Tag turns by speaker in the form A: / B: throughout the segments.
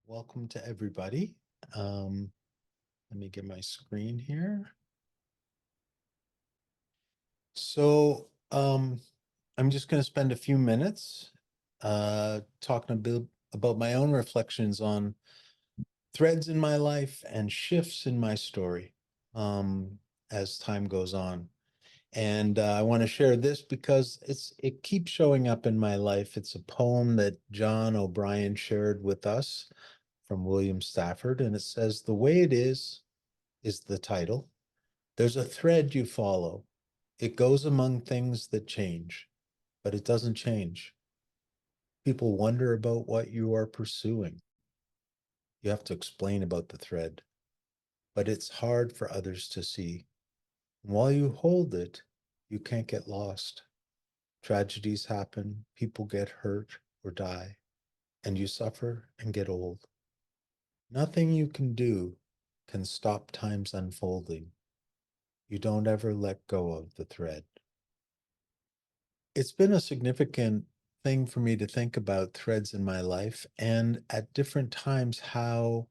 A: Welcome to everybody. Let me get my screen here. So I'm just going to spend a few minutes talking a bit about my own reflections on threads in my life and shifts in my story as time goes on. And I want to share this because it keeps showing up in my life. It's a poem that John O'Brien shared with us from William Stafford, and it says, "The way it is the title. There's a thread you follow. It goes among things that change, but it doesn't change. People wonder about what you are pursuing. You have to explain about the thread, but it's hard for others to see. And while you hold it, you can't get lost. Tragedies happen, people get hurt or die, and you suffer and get old. Nothing you can do can stop time's unfolding. You don't ever let go of the thread." It's been a significant thing for me to think about threads in my life, and at different times how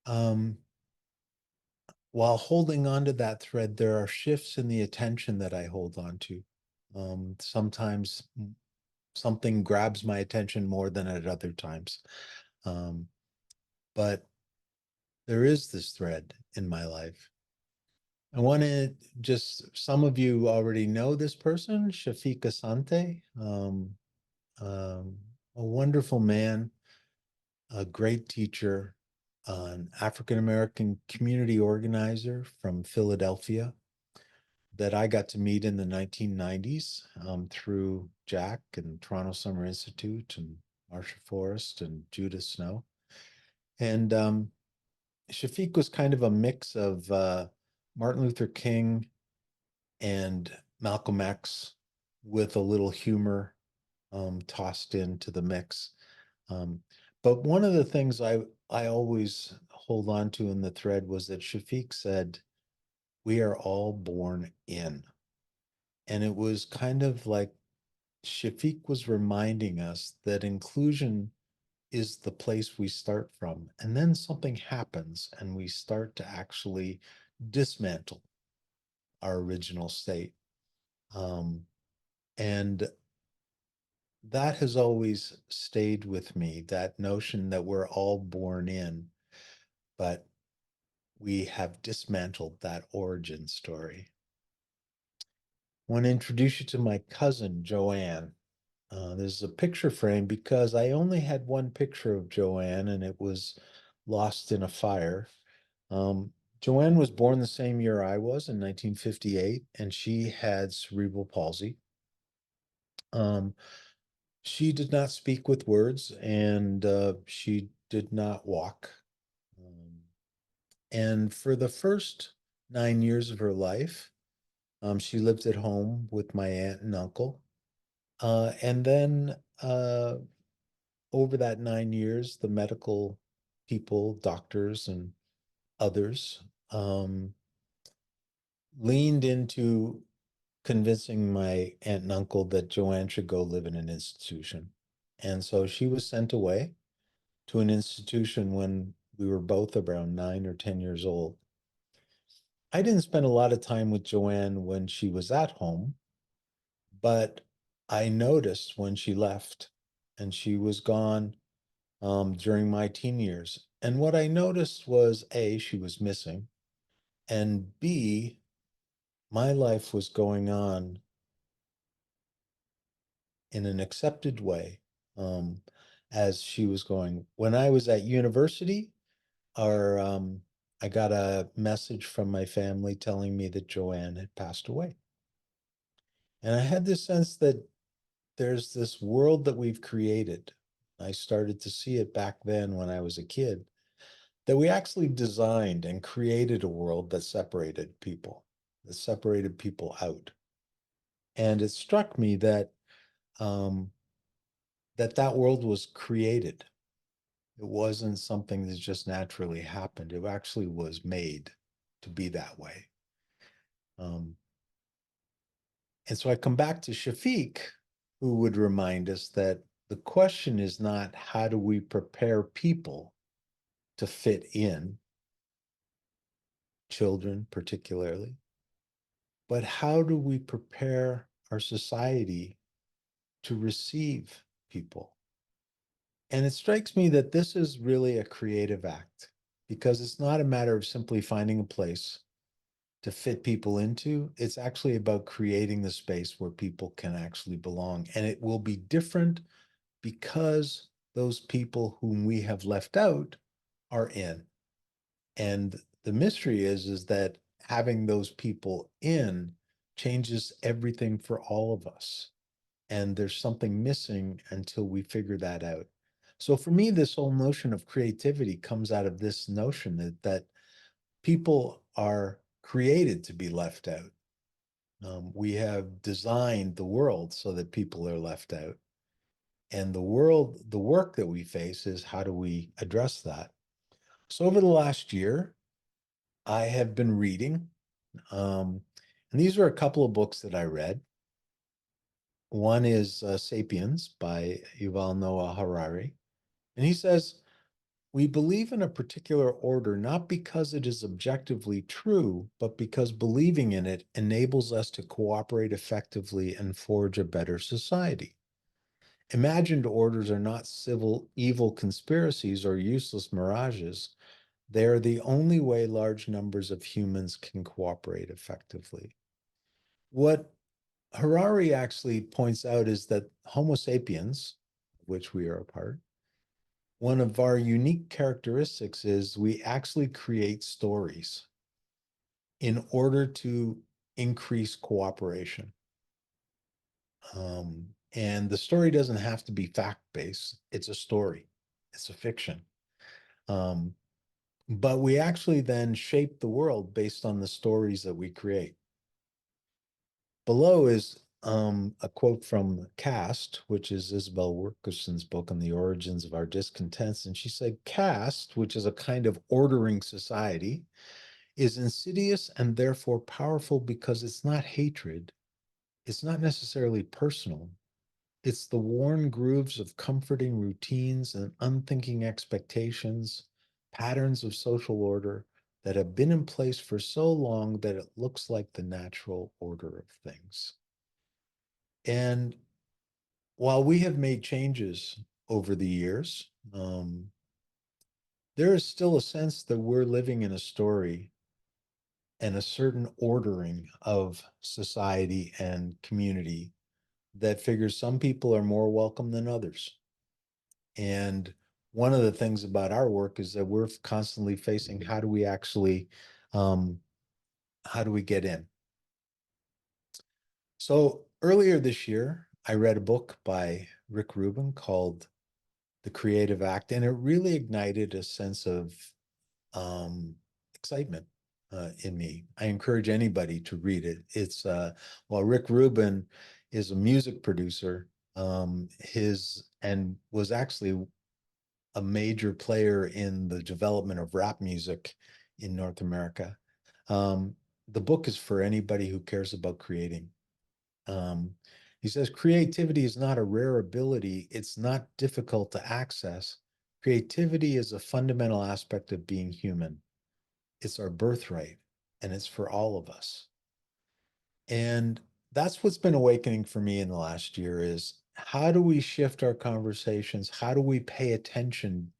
A: um, while holding on to that thread, there are shifts in the attention that I hold on to. Sometimes something grabs my attention more than at other times. Um, but there is this thread in my life. I want to some of you already know this person, Shafik Assante, um, a wonderful man, a great teacher, an African-American community organizer from Philadelphia that I got to meet in the 1990s through Jack and Toronto Summer Institute and Marsha Forrest and Judith Snow. And Shafiq was kind of a mix of Martin Luther King and Malcolm X with a little humor tossed into the mix. But one of the things I always hold on to in the thread was that Shafiq said, "We are all born in." And it was kind of like Shafiq was reminding us that inclusion is the place we start from. And then something happens and we start to actually dismantle our original state. And that has always stayed with me, that notion that we're all born in, but we have dismantled that origin story. I want to introduce you to my cousin, Joanne. This is a picture frame because I only had one picture of Joanne and it was lost in a fire. Um, Joanne was born the same year I was in 1958, and she had cerebral palsy. Um, she did not speak with words, and she did not walk. Um, and for the first 9 years of her life, she lived at home with my aunt and uncle. And then over that 9 years, the medical people, doctors, and others leaned into convincing my aunt and uncle that Joanne should go live in an institution. And so she was sent away to an institution when we were both around 9 or 10 years old. I didn't spend a lot of time with Joanne when she was at home, but I noticed when she left and she was gone during my teen years. And what I noticed was A, she was missing, and B, my life was going on in an accepted way um, as she was going. When I was at university, our I got a message from my family telling me that Joanne had passed away. And I had this sense that there's this world that we've created. I started to see it back then when I was a kid, that we actually designed and created a world that separated people out. And it struck me that um, that world was created. It wasn't something that just naturally happened. It actually was made to be that way. Um, and so I come back to Shafiq, who would remind us that the question is not how do we prepare people to fit in, children particularly, but how do we prepare our society to receive people? And it strikes me that this is really a creative act because it's not a matter of simply finding a place to fit people into. It's actually about creating the space where people can actually belong. And it will be different because those people whom we have left out are in. And the mystery is that having those people in changes everything for all of us. And there's something missing until we figure that out. So for me, this whole notion of creativity comes out of this notion that people are created to be left out. We have designed the world so that people are left out. And the work that we face is how do we address that? So over the last year, I have been reading, and these are a couple of books that I read. One is Sapiens by Yuval Noah Harari. And he says, we believe in a particular order not because it is objectively true, but because believing in it enables us to cooperate effectively and forge a better society. Imagined orders are not civil evil conspiracies or useless mirages. They are the only way large numbers of humans can cooperate effectively. What Harari actually points out is that Homo sapiens, of which we are a part, one of our unique characteristics is we actually create stories in order to increase cooperation. And the story doesn't have to be fact-based. It's a story. It's a fiction. Um, but we actually then shape the world based on the stories that we create. Below is a quote from Caste, which is Isabel Wilkerson's book on the origins of our discontents. And she said, caste, which is a kind of ordering society, is insidious and therefore powerful because it's not hatred. It's not necessarily personal. It's the worn grooves of comforting routines and unthinking expectations, patterns of social order that have been in place for so long that it looks like the natural order of things. And while we have made changes over the years, there is still a sense that we're living in a story and a certain ordering of society and community that figures some people are more welcome than others. And one of the things about our work is that we're constantly facing how do we actually, how do we get in? So earlier this year, I read a book by Rick Rubin called The Creative Act, and it really ignited a sense of excitement in me. I encourage anybody to read it. It's well, Rick Rubin is a music producer, and was actually a major player in the development of rap music in North America. Um, the book is for anybody who cares about creating. Um, he says creativity is not a rare ability. It's not difficult to access. Creativity is a fundamental aspect of being human. It's our birthright, and it's for all of us. And that's what's been awakening for me in the last year is how do we shift our conversations? How do we pay attention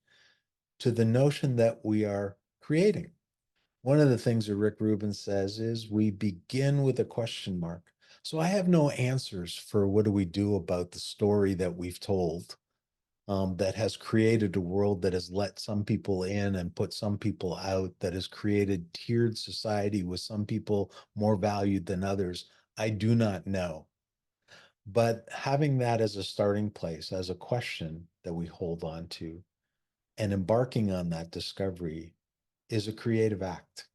A: to the notion that we are creating? One of the things that Rick Rubin says is we begin with a question mark. So I have no answers for what do we do about the story that we've told, that has created a world that has let some people in and put some people out, that has created tiered society with some people more valued than others. I do not know. But having that as a starting place, as a question that we hold on to, and embarking on that discovery is a creative act.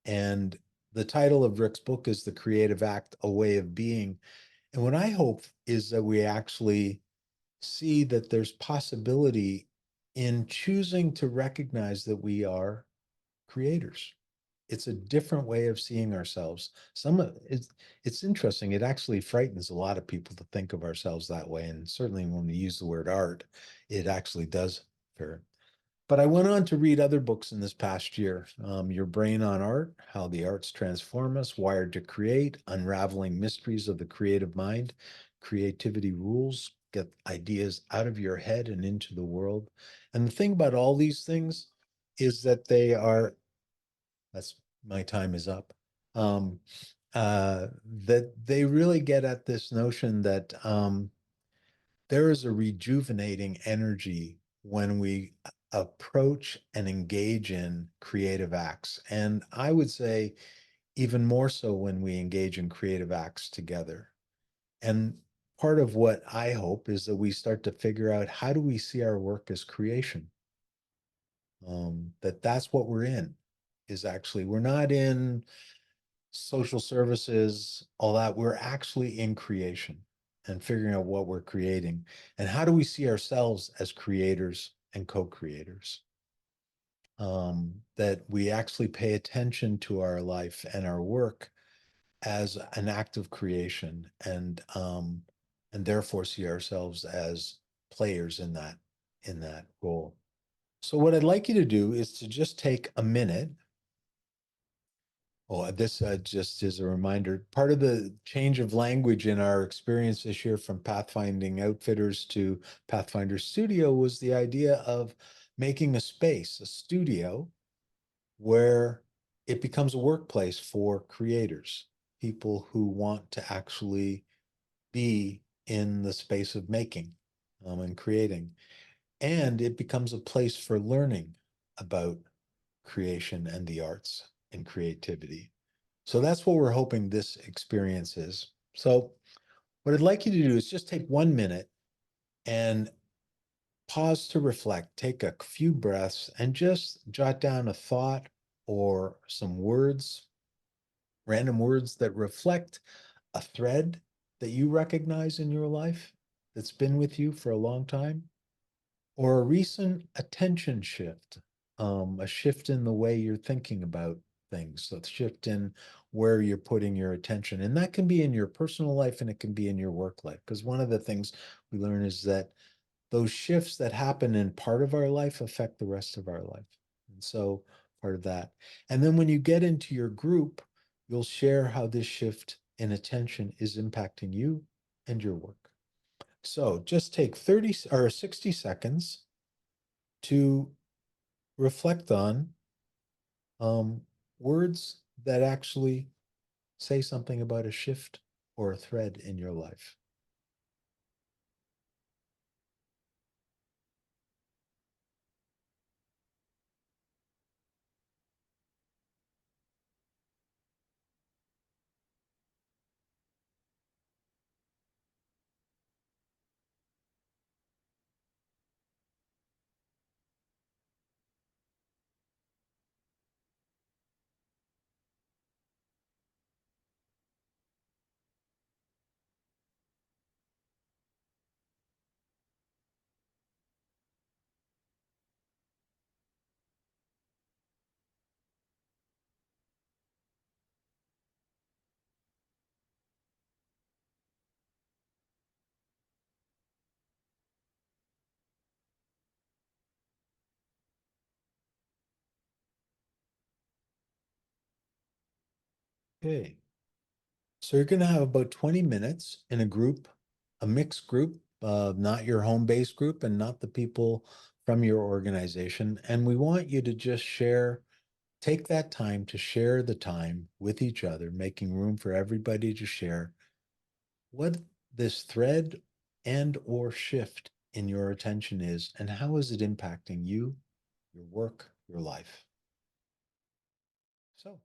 A: And the title of Rick's book is The Creative Act, A Way of Being. And what I hope is that we actually see that there's possibility in choosing to recognize that we are creators. It's a different way of seeing ourselves. It's interesting. It actually frightens a lot of people to think of ourselves that way. And certainly when we use the word art, it actually does. But I went on to read other books in this past year. Your Brain on Art, How the Arts Transform Us, Wired to Create, Unraveling Mysteries of the Creative Mind, Creativity Rules, Get Ideas Out of Your Head and Into the World. And the thing about all these things is that they are, that's my time is up. Um, that they really get at this notion that there is a rejuvenating energy when we approach and engage in creative acts. And I would say even more so when we engage in creative acts together. And part of what I hope is that we start to figure out how do we see our work as creation? That's what we're in, is actually, we're not in social services, all that. We're actually in creation and figuring out what we're creating. And how do we see ourselves as creators and co-creators? That we actually pay attention to our life and our work as an act of creation, and therefore see ourselves as players in that role. So what I'd like you to do is to just take a minute. Oh, this just is a reminder. Part of the change of language in our experience this year from Pathfinding Outfitters to Pathfinder Studio was the idea of making a space, a studio, where it becomes a workplace for creators, people who want to actually be in the space of making and creating. And it becomes a place for learning about creation and the arts and creativity. So that's what we're hoping this experience is. So what I'd like you to do is just take 1 minute and pause to reflect, take a few breaths, and just jot down a thought or some words, random words that reflect a thread that you recognize in your life that's been with you for a long time, or a recent attention shift, a shift in the way you're thinking about things, so shift in where you're putting your attention. And that can be in your personal life and it can be in your work life. Because one of the things we learn is that those shifts that happen in part of our life affect the rest of our life. And so part of that. And then when you get into your group, you'll share how this shift in attention is impacting you and your work. So just take 30 or 60 seconds to reflect on um, words that actually say something about a shift or a thread in your life. Okay. So you're going to have about 20 minutes in a group, a mixed group, not your home base group and not the people from your organization. And we want you to just share, take that time to share the time with each other, making room for everybody to share what this thread and or shift in your attention is, and how is it impacting you, your work, your life. So